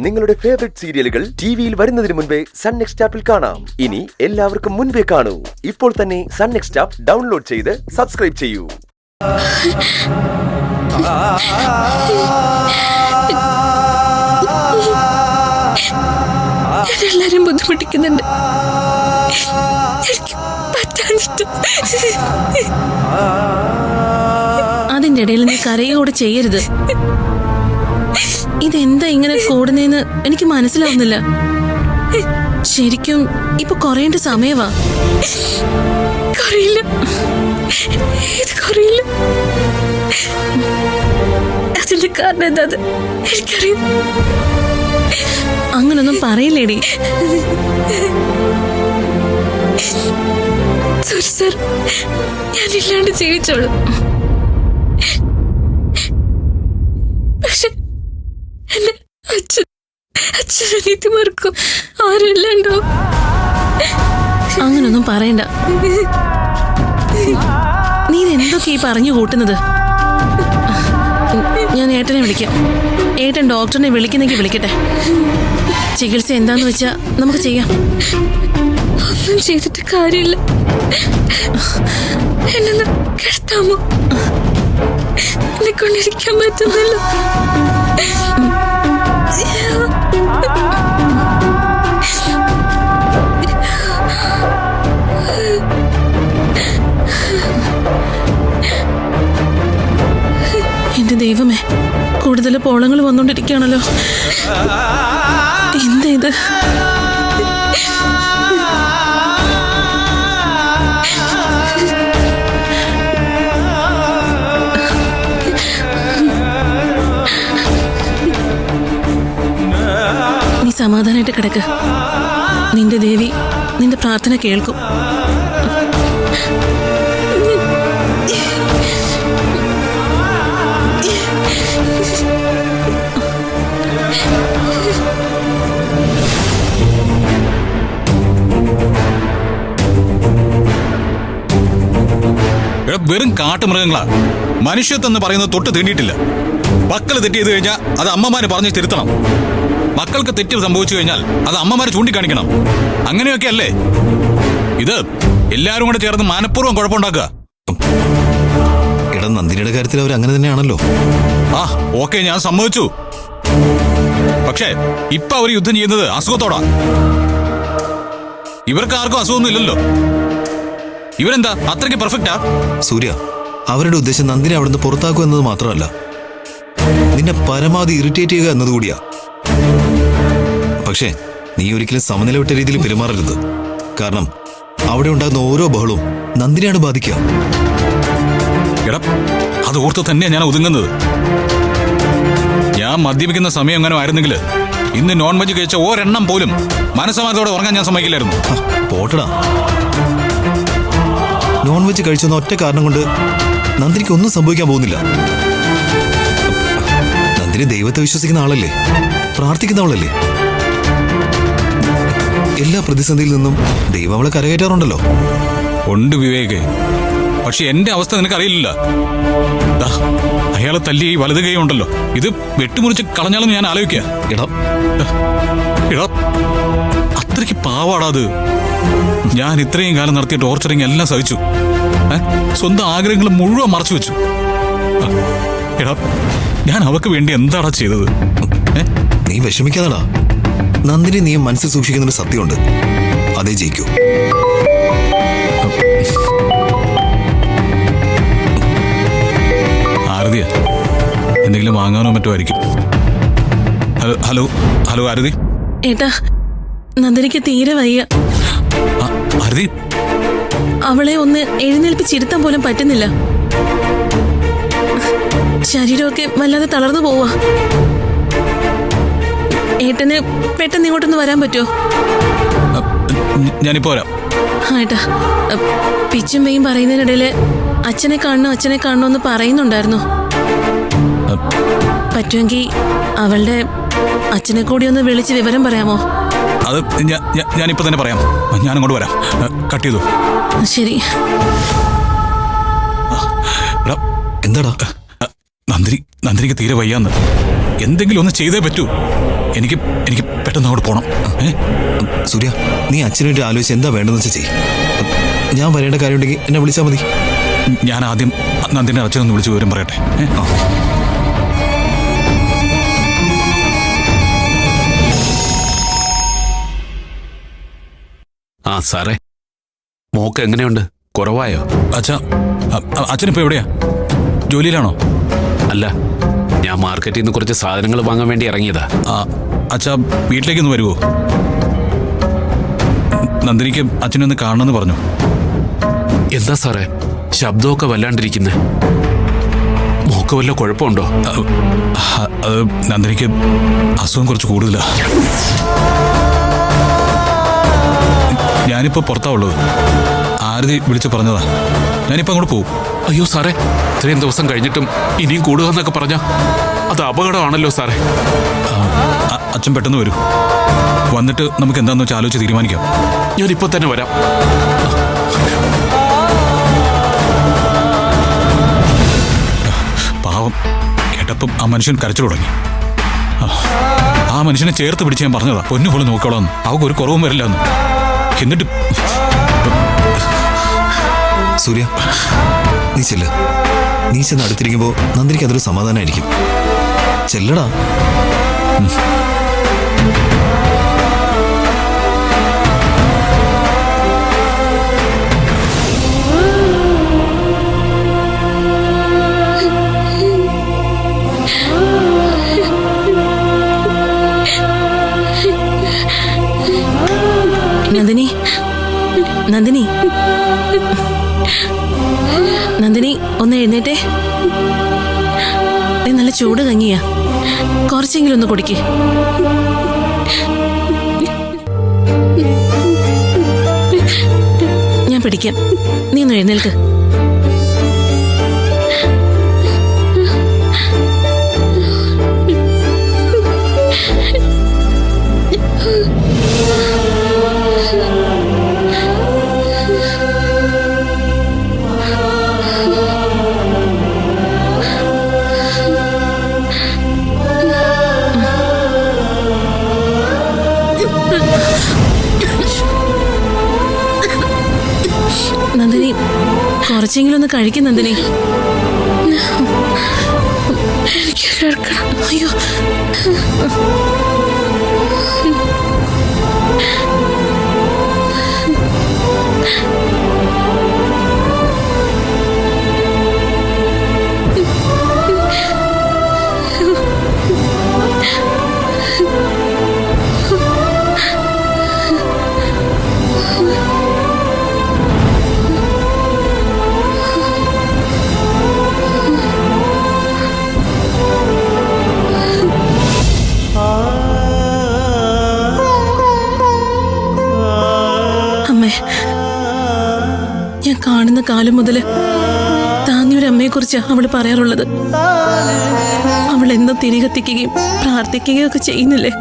നിങ്ങളുടെ ഫേവറേറ്റ് സീരിയലുകൾ ടിവിയിൽ വരുന്നതിന് മുൻപേ സൺ നെക്സ്റ്റ് ആപ്പിൽ കാണാം. ഇനി എല്ലാവർക്കും മുൻപേ കാണൂ. ഇപ്പോൾ തന്നെ സൺ നെക്സ്റ്റ് ആപ്പ് ഡൗൺലോഡ് ചെയ്ത് സബ്സ്ക്രൈബ് ചെയ്യൂ. എല്ലാരും ബുദ്ധിമുട്ടിക്കുന്നുണ്ട്. അതിന്റെ ഇടയിൽ നീ കരയോടെ ചെയ്യരുത്. ഇതെന്താ ഇങ്ങനെ കൂടുന്നേന്ന് എനിക്ക് മനസ്സിലാവുന്നില്ല. ശരിക്കും ഇപ്പൊ കുറയേണ്ട സമയവാ. അതിന്റെ കാരണം എന്താ എനിക്കറിയാം. അങ്ങനൊന്നും പറയില്ലേടി. സർ, ഞാനില്ലാണ്ട് ജീവിച്ചോളൂ. പക്ഷെ എന്റെ അച്ഛനീതിമാർക്കും ആരുമില്ലാണ്ടോ. അങ്ങനൊന്നും പറയണ്ട. നീ എന്തൊക്കെ ഈ പറഞ്ഞു കൂട്ടുന്നത്? ഞാൻ ഏട്ടനെ വിളിക്കാം. ഏട്ടൻ ഡോക്ടറിനെ വിളിക്കുന്നെങ്കിൽ വിളിക്കട്ടെ. ചികിത്സ എന്താന്ന് വെച്ചാ നമുക്ക് ചെയ്യാം. ഒന്നും ചെയ്തിട്ട് കാര്യമില്ല. എന്നൊന്ന് കിടത്താമോ? എന്നെ കൊണ്ടിരിക്കാൻ പറ്റുന്നില്ല. എന്റെ ദൈവമേ, കൂടുതൽ പോളങ്ങൾ വന്നോണ്ടിരിക്കുകയാണല്ലോ. എന്താ ഇത്? നീ സമാധാനായിട്ട് കിടക്ക്. നിന്റെ ദേവി നിന്റെ പ്രാർത്ഥന കേൾക്കും. വെറും കാട്ടുമൃഗങ്ങളാ. മനുഷ്യത്വെന്ന് പറയുന്നത് തൊട്ട് തീണ്ടിയിട്ടില്ല. മക്കൾ തെറ്റ് ചെയ്ത് കഴിഞ്ഞാൽ അത് അമ്മമാര് പറഞ്ഞ് തിരുത്തണം. മക്കൾക്ക് തെറ്റ് സംഭവിച്ചു കഴിഞ്ഞാൽ അത് അമ്മമാര് ചൂണ്ടിക്കാണിക്കണം. അങ്ങനെയൊക്കെ അല്ലേ ഇത്? എല്ലാരും കൂടെ ചേർന്ന് മനഃപൂർവ്വം കുഴപ്പമുണ്ടാക്കുക. എടാ, നന്ദിനിയുടെ കാര്യത്തിൽ അവർ അങ്ങനെ തന്നെയാണല്ലോ. ആ ഓക്കെ, ഞാൻ സമ്മതിച്ചു. പക്ഷേ ഇപ്പൊ അവർ യുദ്ധം ചെയ്യുന്നത് അസുഖത്തോടാ. ഇവർക്ക് ആർക്കും അസുഖമൊന്നും ഇല്ലല്ലോ. ഇവരെന്താ അത്രയ്ക്ക് പെർഫെക്റ്റാ? സൂര്യ, അവരുടെ ഉദ്ദേശം നന്ദിനെ അവിടുന്ന് പുറത്താക്കുക എന്നത് മാത്രമല്ല, നിന്നെ പരമാവധി ഇറിറ്റേറ്റ് ചെയ്യുക എന്നതുകൂടിയാ. പക്ഷേ നീ ഒരിക്കലും സമനില വിട്ട രീതിയിൽ പെരുമാറരുത്. കാരണം അവിടെ ഉണ്ടാകുന്ന ഓരോ ബഹളവും നന്ദിനെയാണ് ബാധിക്കുക. എടാ, അത് ഓർത്ത് തന്നെയാ ഞാൻ ഒതുങ്ങുന്നത്. ഞാൻ മദ്യപിക്കുന്ന സമയം എങ്ങനെ ആയിരുന്നെങ്കിൽ ഇന്ന് നോൺ വെജ് കഴിച്ച ഒരെണ്ണം പോലും മനസ്സമാനത്തോടെ ഉറങ്ങാൻ ഞാൻ സമ്മതിക്കില്ലായിരുന്നു. പോട്ടടാ, നോൺ വെജ് കഴിച്ചെന്ന ഒറ്റ കാരണം കൊണ്ട് നന്ദിനിക്ക് ഒന്നും സംഭവിക്കാൻ പോകുന്നില്ല. നന്ദിനി ദൈവത്തെ വിശ്വസിക്കുന്ന ആളല്ലേ, പ്രാർത്ഥിക്കുന്ന ആളല്ലേ. എല്ലാ പ്രതിസന്ധിയിൽ നിന്നും ദൈവം അവളെ കരകയറ്റാറുണ്ടല്ലോ. ഉണ്ട് വിവേകേ, പക്ഷെ എന്റെ അവസ്ഥ നിനക്കറിയില്ല. അയാളെ തല്ലി ഈ വലത് കൈ ഉണ്ടല്ലോ, ഇത് വെട്ടുമുറിച്ച് കളഞ്ഞാലും ഞാൻ ആലോചിക്കുക. എടാ, അത്രയ്ക്ക് പാവാടാ അത്. ഞാൻ ഇത്രയും കാലം നടത്തിയ ടോർച്ചറിങ് എല്ലാം സഹിച്ചു. സ്വന്തം ആഗ്രഹങ്ങൾ മുഴുവൻ മറച്ചു വെച്ചു. എടാ, ഞാൻ അവക്ക് വേണ്ടി എന്താടാ ചെയ്തത്? നീ വിഷമിക്കാതടാ. നന്ദിനി നീ മനസ്സിൽ സൂക്ഷിക്കുന്നൊരു സത്യമുണ്ട്, അതേ ജയിക്കൂ. ആരതിയാ, എന്തെങ്കിലും വാങ്ങാനോ മറ്റോ ആയിരിക്കും. ഹലോ ഹലോ ആരതി. ഏട്ടാ, നന്ദിനിക്ക് തീരെ വയ്യ. ആരതി, അവളെ ഒന്ന് എഴുന്നേൽപ്പിച്ചിരുത്താൻ പോലും പറ്റുന്നില്ല. ശരീരമൊക്കെ വല്ലാതെ തളർന്നു പോവാ. ഏട്ടന് പെട്ടെന്ന് ഇങ്ങോട്ടൊന്ന് വരാൻ പറ്റുമോ? ഞാനിപ്പോ വരാം. ഏട്ടാ, പിച്ചുമ്മയും പറയുന്നതിനിടയില് അച്ഛനെ കാണണമെന്ന് പറയുന്നുണ്ടായിരുന്നു. പറ്റുമെങ്കിൽ അവളുടെ അച്ഛനെ കൂടി ഒന്ന് വിളിച്ച് വിവരം പറയാമോ? അത് ഞാനിപ്പോ തന്നെ പറയാം. ഞാൻ അങ്ങോട്ട് വരാം. കട്ട് ചെയ്തു. ശരി. എന്താടാ? നന്ദിനിക്ക് തീരെ വയ്യാന്ന്. എന്തെങ്കിലും ഒന്ന് ചെയ്തേ പറ്റൂ. എനിക്ക് എനിക്ക് പെട്ടെന്ന് അങ്ങോട്ട് പോണം. സൂര്യ, നീ അച്ഛനായിട്ട് ആലോചിച്ച് എന്താ വേണ്ടെന്ന് വെച്ചാൽ ചെയ്യും. ഞാൻ വരേണ്ട കാര്യമുണ്ടെങ്കിൽ എന്നെ വിളിച്ചാൽ മതി. ഞാൻ ആദ്യം നന്ദിനെ അച്ഛനൊന്ന് വിളിച്ച് വിവരം പറയട്ടെ. ആ സാറേ, മോക്ക് എങ്ങനെയുണ്ട്? കുറവായോ? അച്ഛാ, അച്ഛനിപ്പോ എവിടെയാ? ജോലിയിലാണോ? അല്ല, ഞാൻ മാർക്കറ്റിൽ നിന്ന് കുറച്ച് സാധനങ്ങൾ വാങ്ങാൻ വേണ്ടി ഇറങ്ങിയതാ. അച്ഛാ, വീട്ടിലേക്കൊന്ന് വരുവോ? നന്ദിനിക്ക് അച്ഛനൊന്ന് കാണണമെന്ന് പറഞ്ഞു. എന്താ സാറേ, ശബ്ദമൊക്കെ വല്ലാണ്ടിരിക്കുന്നേ? മോക്ക് വല്ല കുഴപ്പമുണ്ടോ? അത് നന്ദിനിക്ക് അസുഖം കുറച്ച് കൂടുതലാ. ഞാനിപ്പോ പുറത്താ ഉള്ളത്. ആരതി വിളിച്ച് പറഞ്ഞതാ. ഞാനിപ്പോ അങ്ങോട്ട് പോകും. അയ്യോ സാറേ, ഇത്രയും ദിവസം കഴിഞ്ഞിട്ടും ഇനിയും കൂടുക എന്നൊക്കെ പറഞ്ഞാ അത് അപകടമാണല്ലോ സാറേ. അച്ഛൻ പെട്ടെന്ന് വരൂ. വന്നിട്ട് നമുക്ക് എന്താന്ന് വെച്ചാൽ ആലോചിച്ച് തീരുമാനിക്കാം. ഞാനിപ്പോ തന്നെ വരാം. പാവം, കേട്ടപ്പം ആ മനുഷ്യൻ കരച്ചിൽ തുടങ്ങി. ആ മനുഷ്യനെ ചേർത്ത് പിടിച്ച് ഞാൻ പറഞ്ഞതാ, പൊന്നു പോലെ നോക്കോളാന്ന്. അവൾക്ക് ഒരു കുറവും വരില്ല എന്ന്. എന്നിട്ട് സൂര്യ, നീ ചെല്ല്. നീ ചെന്ന് അടുത്തിരിക്കുമ്പോ നന്ദിനിക്ക് അതൊരു സമാധാനമായിരിക്കും. ചെല്ലടാ. നന്ദിനി, നന്ദിനി, നന്ദിനി, ഒന്ന് എഴുന്നേറ്റേ. നല്ല ചൂട് കഞ്ഞിയാ, കുറച്ചെങ്കിലും ഒന്ന് കുടിക്കേ. ഞാൻ പിടിക്കാം, നീ ഒന്ന് എഴുന്നേൽക്ക്. നന്ദിനി, കുറച്ചെങ്കിലും ഒന്ന് കഴിക്കും നന്ദിനി. അയ്യോ, ഞാൻ കാണുന്ന കാലം മുതല് താന്നിയൊരമ്മയെ കുറിച്ച് അവള് പറയാറുള്ളത്. അവൾ എന്നും തിരികെത്തിക്കുകയും പ്രാർത്ഥിക്കുകയും ഒക്കെ ചെയ്യുന്നില്ലേ?